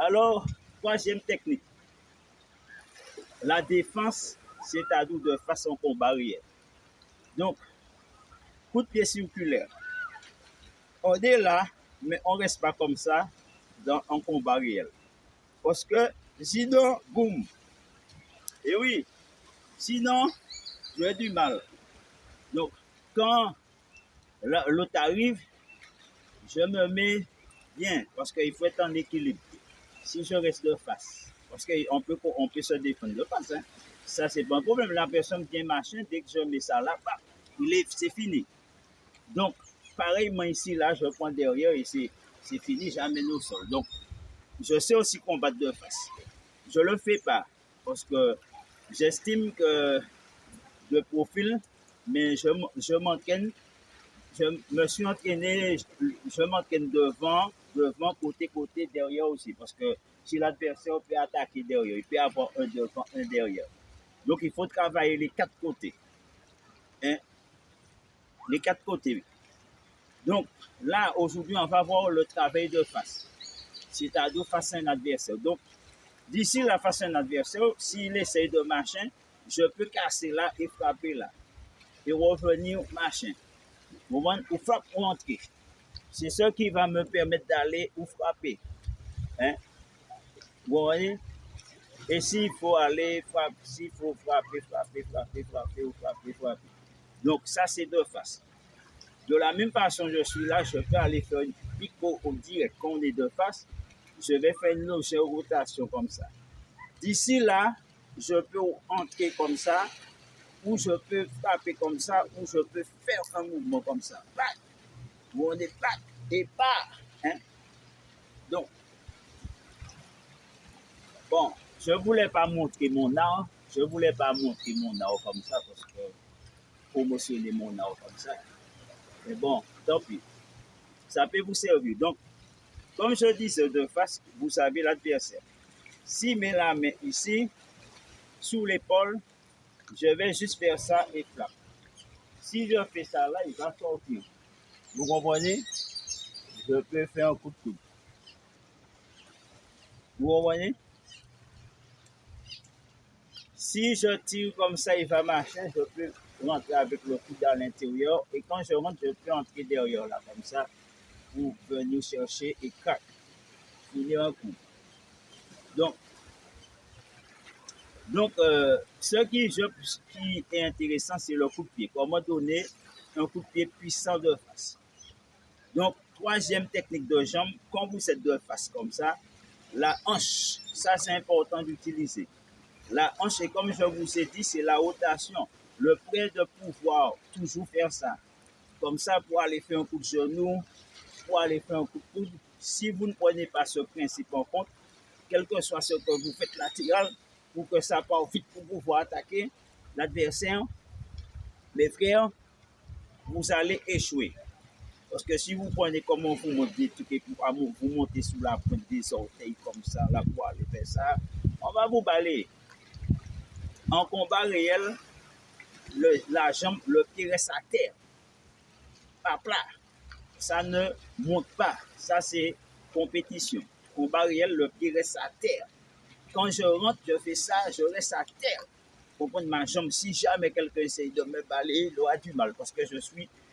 Alors, troisième technique, la défense, c'est-à-dire de façon combat réel. Donc, coup de pied circulaire. On est là, mais on ne reste pas comme ça dans un combat réel. Parce que sinon, boum. Et oui, sinon, j'ai du mal. Donc, quand l'autre arrive, je me mets bien parce qu'il faut être en équilibre. Si je reste de face, parce qu'on peut se défendre de face, hein. Ça, c'est pas un problème. La personne vient machin, dès que je mets ça là, bah, c'est fini. Donc, pareillement ici, là, je prends derrière et c'est fini, j'amène au sol. Donc, je sais aussi combattre de face. Je ne le fais pas parce que j'estime que le profil, mais je m'entraîne, je me suis entraîné, je m'entraîne devant, côté, derrière aussi. Parce que si l'adversaire peut attaquer derrière, il peut avoir un devant, un derrière. Donc, il faut travailler les quatre côtés. Hein? Les quatre côtés. Donc, là, aujourd'hui, on va voir le travail de face. C'est-à-dire face à un adversaire. Donc, d'ici la face à un adversaire, s'il essaye de machin, je peux casser là et frapper là. Et revenir machin. Ou frappe ou entrer. C'est ce qui va me permettre d'aller ou frapper. Hein? Vous voyez? Et s'il faut aller frapper, s'il faut frapper. Donc, ça, c'est deux faces. De la même façon, je suis là, je peux aller faire une pico au direct. Quand on est de face, je vais faire une légère rotation comme ça. D'ici là, je peux entrer comme ça, ou je peux frapper comme ça, ou je peux faire un mouvement comme ça. Bac, on est bac et pas. Hein? Donc, bon, je ne voulais pas montrer mon art. Je ne voulais pas montrer mon art comme ça parce que promotionner mon art comme ça. Mais bon, tant pis. Ça peut vous servir. Donc, comme je dis de face, vous savez l'adversaire. Si met la main ici, sous l'épaule, je vais juste faire ça et frappe. Si je fais ça là, il va sortir. Vous comprenez? Je peux faire un coup de coude. Vous comprenez? Si je tire comme ça, il va marcher, je peux rentrer avec le coude à l'intérieur. Et quand je rentre, je peux entrer derrière là, comme ça, pour venir chercher et crac, finir un coup. Donc, ce qui est intéressant, c'est le coup de pied. Comment donner un coup de pied puissant de face. Donc, troisième technique de jambe, quand vous êtes de face comme ça, la hanche, ça c'est important d'utiliser. La hanche, et comme je vous ai dit, c'est la rotation. Le prêt de pouvoir toujours faire ça. Comme ça, pour aller faire un coup de genou, pour aller faire un coup de coude. Si vous ne prenez pas ce principe en compte, quel que soit ce que vous faites latéral, pour que ça parte vite pour pouvoir attaquer l'adversaire, mes frères, vous allez échouer. Parce que si vous prenez comment vous montez tout et vous montez sous la pointe des orteils comme ça, là pour aller faire ça, on va vous balayer. En combat réel, la jambe, le pied reste à terre. Pas plat. Ça ne monte pas. Ça, c'est compétition. Combat réel, le pied reste à terre. Quand je rentre, je fais ça, je reste à terre. Pour prendre ma jambe, si jamais quelqu'un essaye de me balayer, il aura du mal. Parce que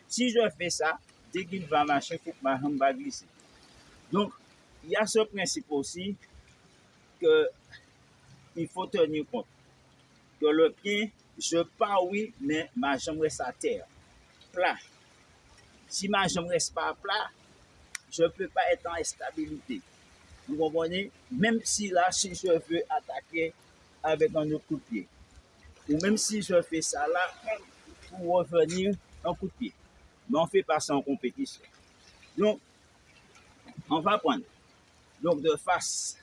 si je fais ça, dès qu'il va marcher, il faut que ma jambe va glisser. Donc, il y a ce principe aussi qu'il faut tenir compte. Que le pied, je pars oui, mais ma jambe reste à terre. Plat. Si ma jambe ne reste pas plat, je ne peux pas être en instabilité. Vous comprenez? Même si là, si je veux attaquer avec un autre coup de pied, ou même si je fais ça là, pour revenir un coup de pied. Mais on ne fait pas ça en compétition. Donc, on va prendre. Donc, de face,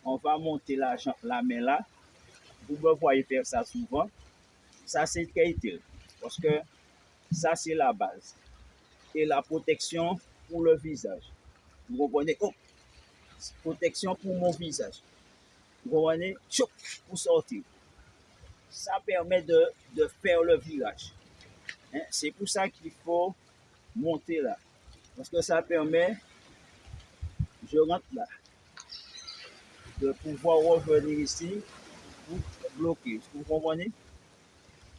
on va monter la main là. Vous me voyez faire ça souvent. Ça, c'est qualité. Parce que ça, c'est la base. Et la protection pour le visage. Vous comprenez? Oh, protection pour mon visage. Vous comprenez? Choup, pour sortir. Ça permet de faire le virage. Hein? C'est pour ça qu'il faut monter là. Parce que ça permet, je rentre là. de pouvoir revenir ici pour bloquer. Vous comprenez?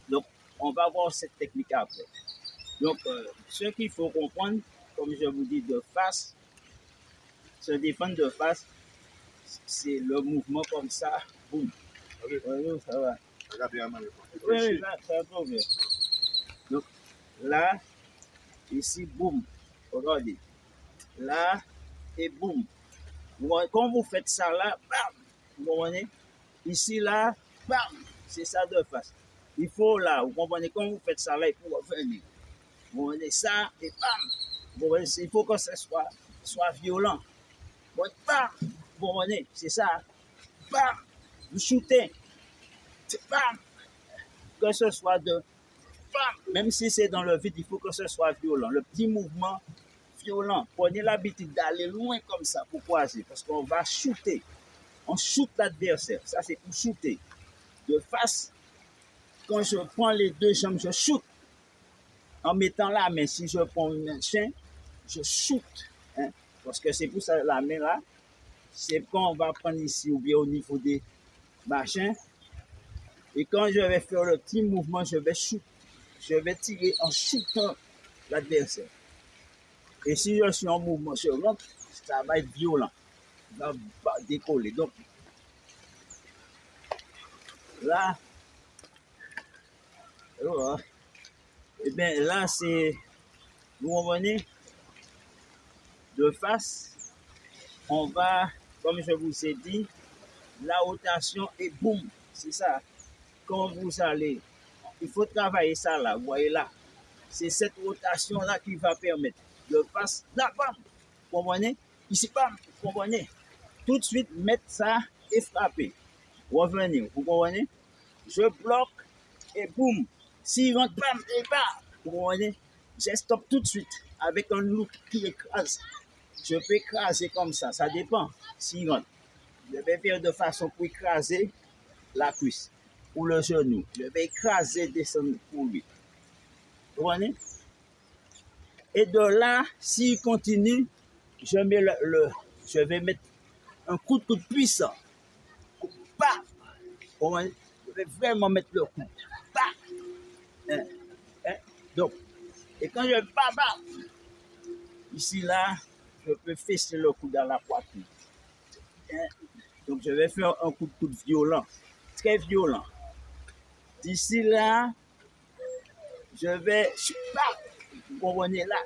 Donc, on va voir cette technique après. Donc, ce qu'il faut comprendre, comme je vous dis, de face, se défendre de face, c'est le mouvement comme ça, boum. Ok. Oui, ça va. Regardez à main. Oui, là, c'est un problème. Donc, là, ici, boum. Regardez. Là, et boum. Quand vous faites ça là, bam. Vous comprenez? Ici, là, bam. C'est ça de face. Il faut là, vous comprenez? Quand vous faites ça là, il faut revenir. Vous comprenez ça et bam. Vous comprenez? Il faut que ce soit violent. Bon, bam. Vous comprenez? C'est ça. Bam. Vous shootez. Bam. Que ce soit de bam. Même si c'est dans le vide, il faut que ce soit violent. Le petit mouvement violent. Prenez l'habitude d'aller loin comme ça pour croiser. Parce qu'on va shooter. On shoot l'adversaire. Ça, c'est pour shooter. De face, quand je prends les deux jambes, je shoot. En mettant la main, si je prends une chien, je shoot. Hein? Parce que c'est pour ça la main là, c'est quand on va prendre ici ou bien au niveau des machins. Et quand je vais faire le petit mouvement, je vais shoot. Je vais tirer en shootant l'adversaire. Et si je suis en mouvement, je rentre, ça va être violent. Ça va décoller. Donc, là, et bien là, c'est, vous comprenez, de face, on va, comme je vous ai dit, la rotation et boum, c'est ça. Quand vous allez, il faut travailler ça là, vous voyez là. C'est cette rotation là qui va permettre de face, là, bam, vous comprenez? Ici, bam, vous comprenez? Tout de suite, mettre ça et frapper. Revenir, vous comprenez? Je bloque et boum. S'il rentre, bam, et bam, vous comprenez? Je stoppe tout de suite avec un look qui écrase. Je peux écraser comme ça dépend s'il rentre. Je vais faire de façon pour écraser la cuisse ou le genou. Je vais écraser, descendre pour lui. Vous comprenez? Et de là, s'il continue, je vais mettre un coup de coude puissant. Bah! Vous comprenez? Je vais vraiment mettre le coup. Bah! Hein? Hein? Donc, et quand je bats, ici là, je peux fesser le coup dans la poitrine. Hein? Donc, je vais faire un coup de coude violent, très violent. D'ici là, je vais, vous comprenez là,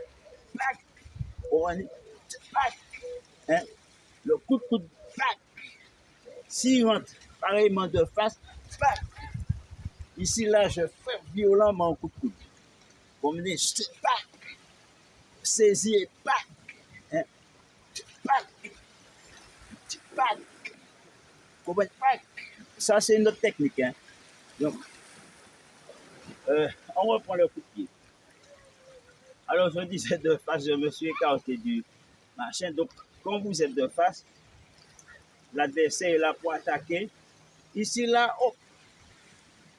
vous comprenez, hein? Le coup de coude, s'il rentre pareillement de face, ici là, je fais violemment un coup de coude. Vous comprenez, saisis et hein? Vous comprenez, ça c'est une autre technique. Hein? Donc, on reprend le coup de pied. Alors, je disais de face, je me suis écarté du machin. Donc, quand vous êtes de face, l'adversaire est là pour attaquer. Ici, là, hop.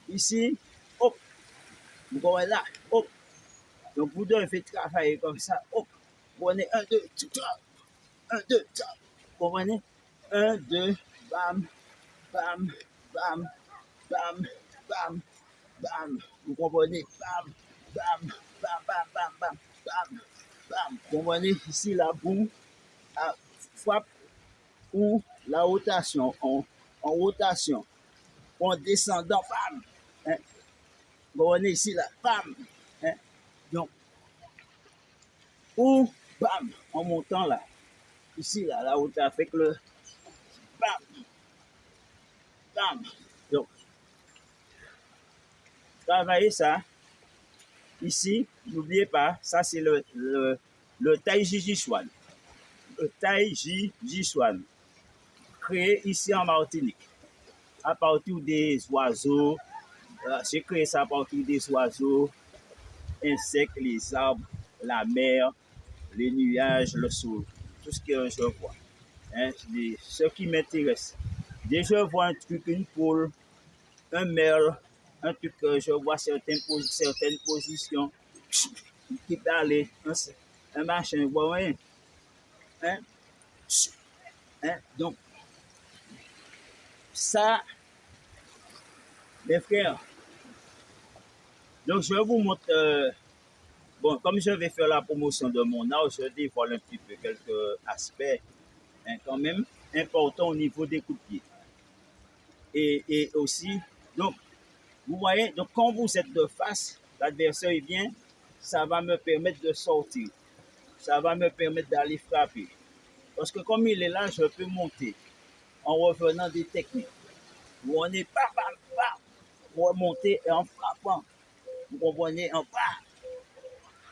Ici, hop. Vous voyez là, hop. Donc, vous devez travailler comme ça, hop. Vous prenez 1, 2, 3. 1, 2, 3. Vous comprenez? 1, 2, bam, bam, bam, bam, bam, bam. Vous comprenez? Bam, bam, bam, bam, bam, bam, bam, bam. Vous comprenez? Ici, là, boum, frappe ou la rotation, en rotation, en descendant, bam. Hein? Vous comprenez? Ici, là, bam. Hein? Donc, ou, bam, en montant là. Ici, là, la rotation avec le bam, bam. Donc, travaillez ça. Ici, n'oubliez pas, ça c'est le Tai Chi Chuan. Le Tai Chi Chuan, créé ici en Martinique, à partir des oiseaux. J'ai créé ça à partir des oiseaux, insectes, les arbres, la mer, les nuages, le sol, tout ce que je vois. Hein, ce qui m'intéresse. Dès que je vois un truc, une poule, un merle, un truc que je vois certaines positions qui peut aller, un machin, vous voyez. Hein? Hein? Donc, ça, mes frères, donc je vous montre, bon, comme je vais faire la promotion de mon art, je dévoile un petit peu quelques aspects quand même importants au niveau des coups de pied. Et aussi, donc, vous voyez, donc quand vous êtes de face, l'adversaire vient, ça va me permettre de sortir. Ça va me permettre d'aller frapper. Parce que comme il est là, je peux monter en revenant des techniques. Vous on est pas, remonter et en frappant. Vous comprenez, en pas,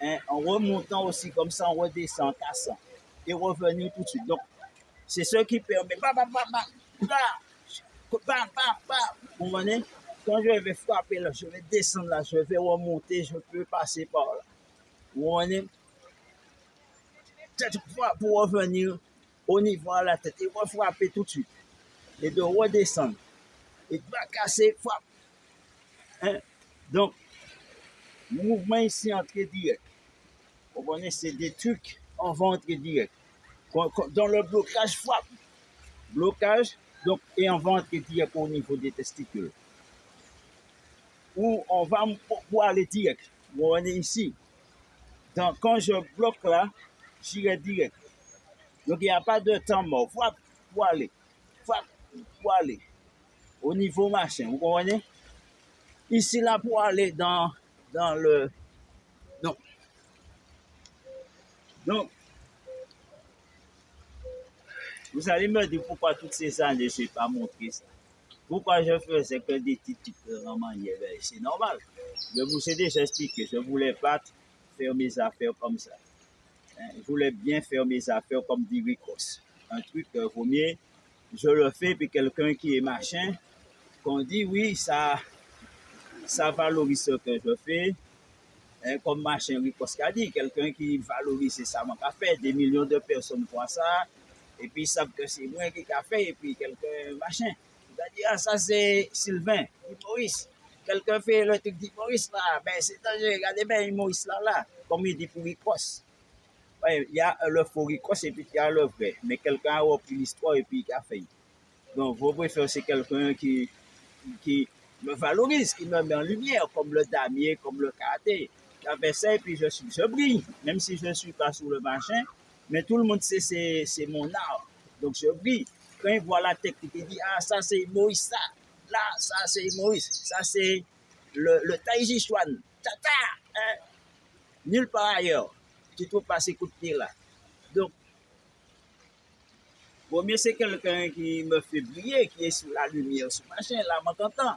hein, en remontant aussi comme ça, on redescend en cassant et revenir tout de suite. Donc, c'est ce qui permet, vous comprenez? Quand je vais frapper là, je vais descendre là, je vais remonter, je peux passer par là. Vous comprenez? Pour revenir au niveau de la tête et frapper tout de suite. Et de redescendre. Et de pas casser, frappe. Hein? Donc, le mouvement ici entrée direct. Vous comprenez, c'est des trucs en va entrer direct. Dans le blocage, frappe. Blocage, donc, et on va entrer direct au niveau des testicules. Ou on va pour aller direct. Vous voyez ici. Donc, quand je bloque là, j'irai direct. Donc, il n'y a pas de temps mort. Frappe pour aller. Frappe pour aller. Au niveau machin, vous comprenez? Ici, là, pour aller dans le... Donc, vous allez me dire pourquoi toutes ces années, je n'ai pas montré ça. Pourquoi je faisais que des petits trucs vraiment hier. C'est normal. Je vous ai déjà expliqué. Je ne voulais pas faire mes affaires comme ça. Je voulais bien faire mes affaires comme dit Ricos. Un truc, vaut mieux, je le fais, puis quelqu'un qui est machin, qu'on dit oui, ça valorise ce que je fais. Comme machin Ricos a dit, quelqu'un qui valorise ça, mon fait, des millions de personnes voient ça, et puis ils savent que c'est moi qui a fait, et puis quelqu'un machin. Il a dit, ah, ça c'est Sylvain, Maurice. Quelqu'un fait le truc d'Maurice là, ben c'est dangereux, regardez bien Maurice là, comme il dit pour Ricos. Ouais, il y a le faux Ricos et puis il y a le vrai. Mais quelqu'un a repris l'histoire et puis qui a fait. Donc, vous préférez, c'est quelqu'un qui me valorise, qui me met en lumière, comme le damier, comme le karaté. J'avais ça et puis je brille, même si je ne suis pas sur le machin, mais tout le monde sait c'est mon art. Donc, je brille. Quand il voit la technique, il dit, ah, ça c'est Moïse, ça. Là, ça c'est Moïse. Ça c'est le Taiji Chuan. Tata, hein? Nulle part ailleurs. Tu trouves pas ces coups de pied là. Donc, bon, mais c'est quelqu'un qui me fait briller, qui est sous la lumière, sous machin, là, moi, t'entends.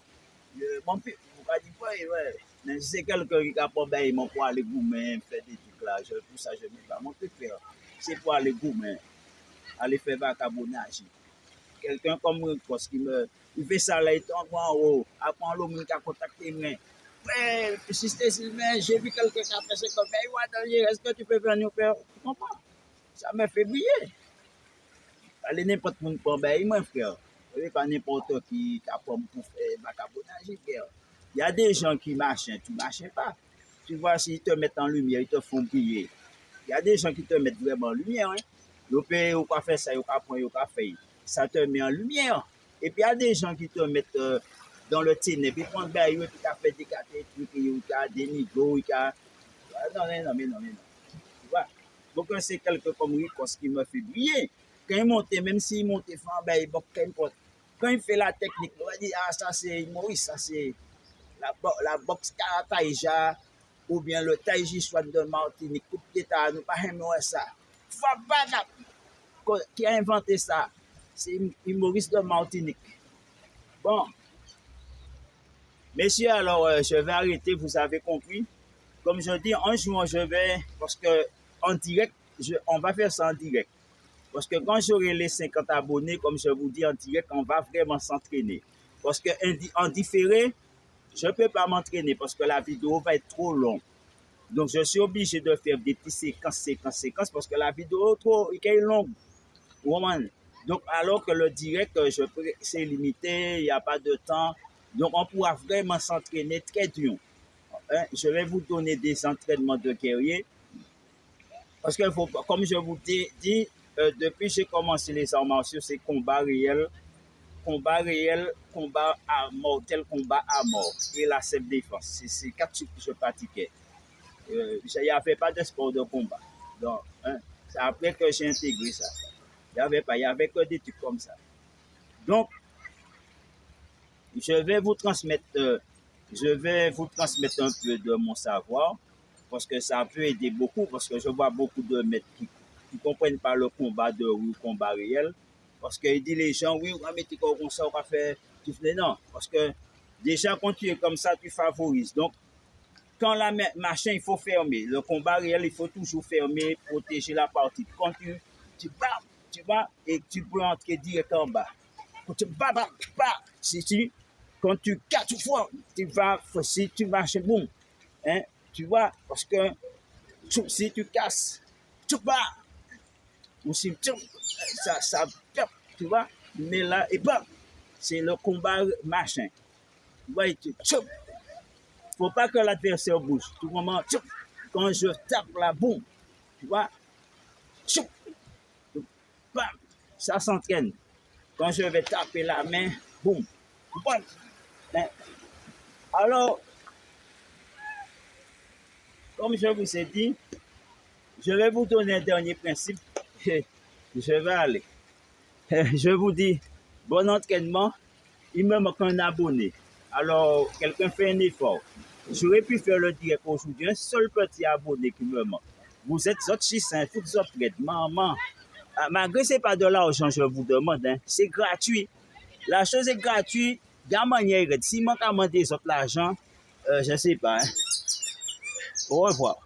Mon père, vous ne dites pas, ouais. Mais si c'est quelqu'un qui a pas ben, mon pour aller gourmet, faire des trucs là, tout ça, je ne vais pas mon faire. C'est pour aller gourmet, aller faire vagabondage. Quelqu'un comme Ricos qui me. Il fait ça là, il tombe en haut. Après, l'homme qui a contacté moi. Ouais, si c'était Sylvain, j'ai vu quelqu'un qui a fait ça comme ça. Est-ce que tu peux venir faire? Tu comprends? Ça me fait briller. Allez, n'importe qui pour ben, mon frère. Pas n'importe qui a pour faire vagabondage, frère. Il y a des gens qui marchent, tu ne marches pas. Tu vois, s'ils te mettent en lumière, ils te font briller. Il y a des gens qui te mettent vraiment en lumière. Hein. Ils peuvent pas faire ça, ils peuvent prendre, ils peuvent faire. Ça te met en lumière. Et puis, il y a des gens qui te mettent dans le ténèbre. Ils prennent des trucs, ils fait des trucs, ils ont des niveaux, ils ont... Non. Tu vois? Donc, c'est quelqu'un comme Ricos qui me fait briller. Quand il monte, même s'il monte, ben, qu'importe. Quand il fait la technique, on va dire, ah, ça c'est Maurice, ça c'est la boxe Karataïja, ou bien le Taiji Chuan de Martinique, coup de pied, nous pas aimer ça. Fabada, qui a inventé ça, c'est Maurice de Martinique. Bon, messieurs, alors je vais arrêter, vous avez compris. Comme je dis, un jour, je vais, parce que en direct, on va faire ça en direct. Parce que quand j'aurai les 50 abonnés, comme je vous dis en direct, on va vraiment s'entraîner. Parce que en différé, je ne peux pas m'entraîner parce que la vidéo va être trop longue. Donc, je suis obligé de faire des petites séquences parce que la vidéo est longue. Donc, alors que le direct, c'est limité, il n'y a pas de temps. Donc, on pourra vraiment s'entraîner très dur. Je vais vous donner des entraînements de guerrier. Parce que, comme je vous dis, depuis que j'ai commencé les arts martiaux, c'est combat réel. combat réel, combat à mortel, combat à mort et la self-défense. C'est 4 trucs que je pratiquais. Il n'y avait pas de sport de combat. Donc, hein, c'est après que j'ai intégré ça. Il y avait que des trucs comme ça. Donc, je vais vous transmettre un peu de mon savoir parce que ça peut aider beaucoup parce que je vois beaucoup de maîtres qui ne comprennent pas le combat de rue, le combat réel. Parce qu'ils disent les gens, oui, on va mettre comme ça, on va faire. Non, parce que déjà, quand tu es comme ça, tu favorises. Donc, quand la machin, il faut fermer. Le combat réel, il faut toujours fermer, protéger la partie. Quand tu vas, et tu peux entrer direct en bas. Quand tu quand tu 4 fois, si tu marches, boum. Hein, tu vois, parce que si tu casses, tu vas. Ou si ça, tu vois. Mais là, et pas, c'est le combat machin. Tu vois, tu faut pas que l'adversaire bouge. Tout moment, quand je tape la boum, tu vois, bam, ça s'entraîne. Quand je vais taper la main, boum, boum. Alors, comme je vous ai dit, je vais vous donner un dernier principe. Je vais aller. Je vous dis, bon entraînement. Il me manque un abonné. Alors, quelqu'un fait un effort. J'aurais pu faire le direct aujourd'hui. Un seul petit abonné qui me manque. Vous êtes autres chissins, toutes autres prêtes. Maman, malgré ce n'est pas de l'argent, je vous demande. Hein, c'est gratuit. La chose est gratuite. Gamin, si je demande des autres l'argent, je ne sais pas. Hein. Au revoir.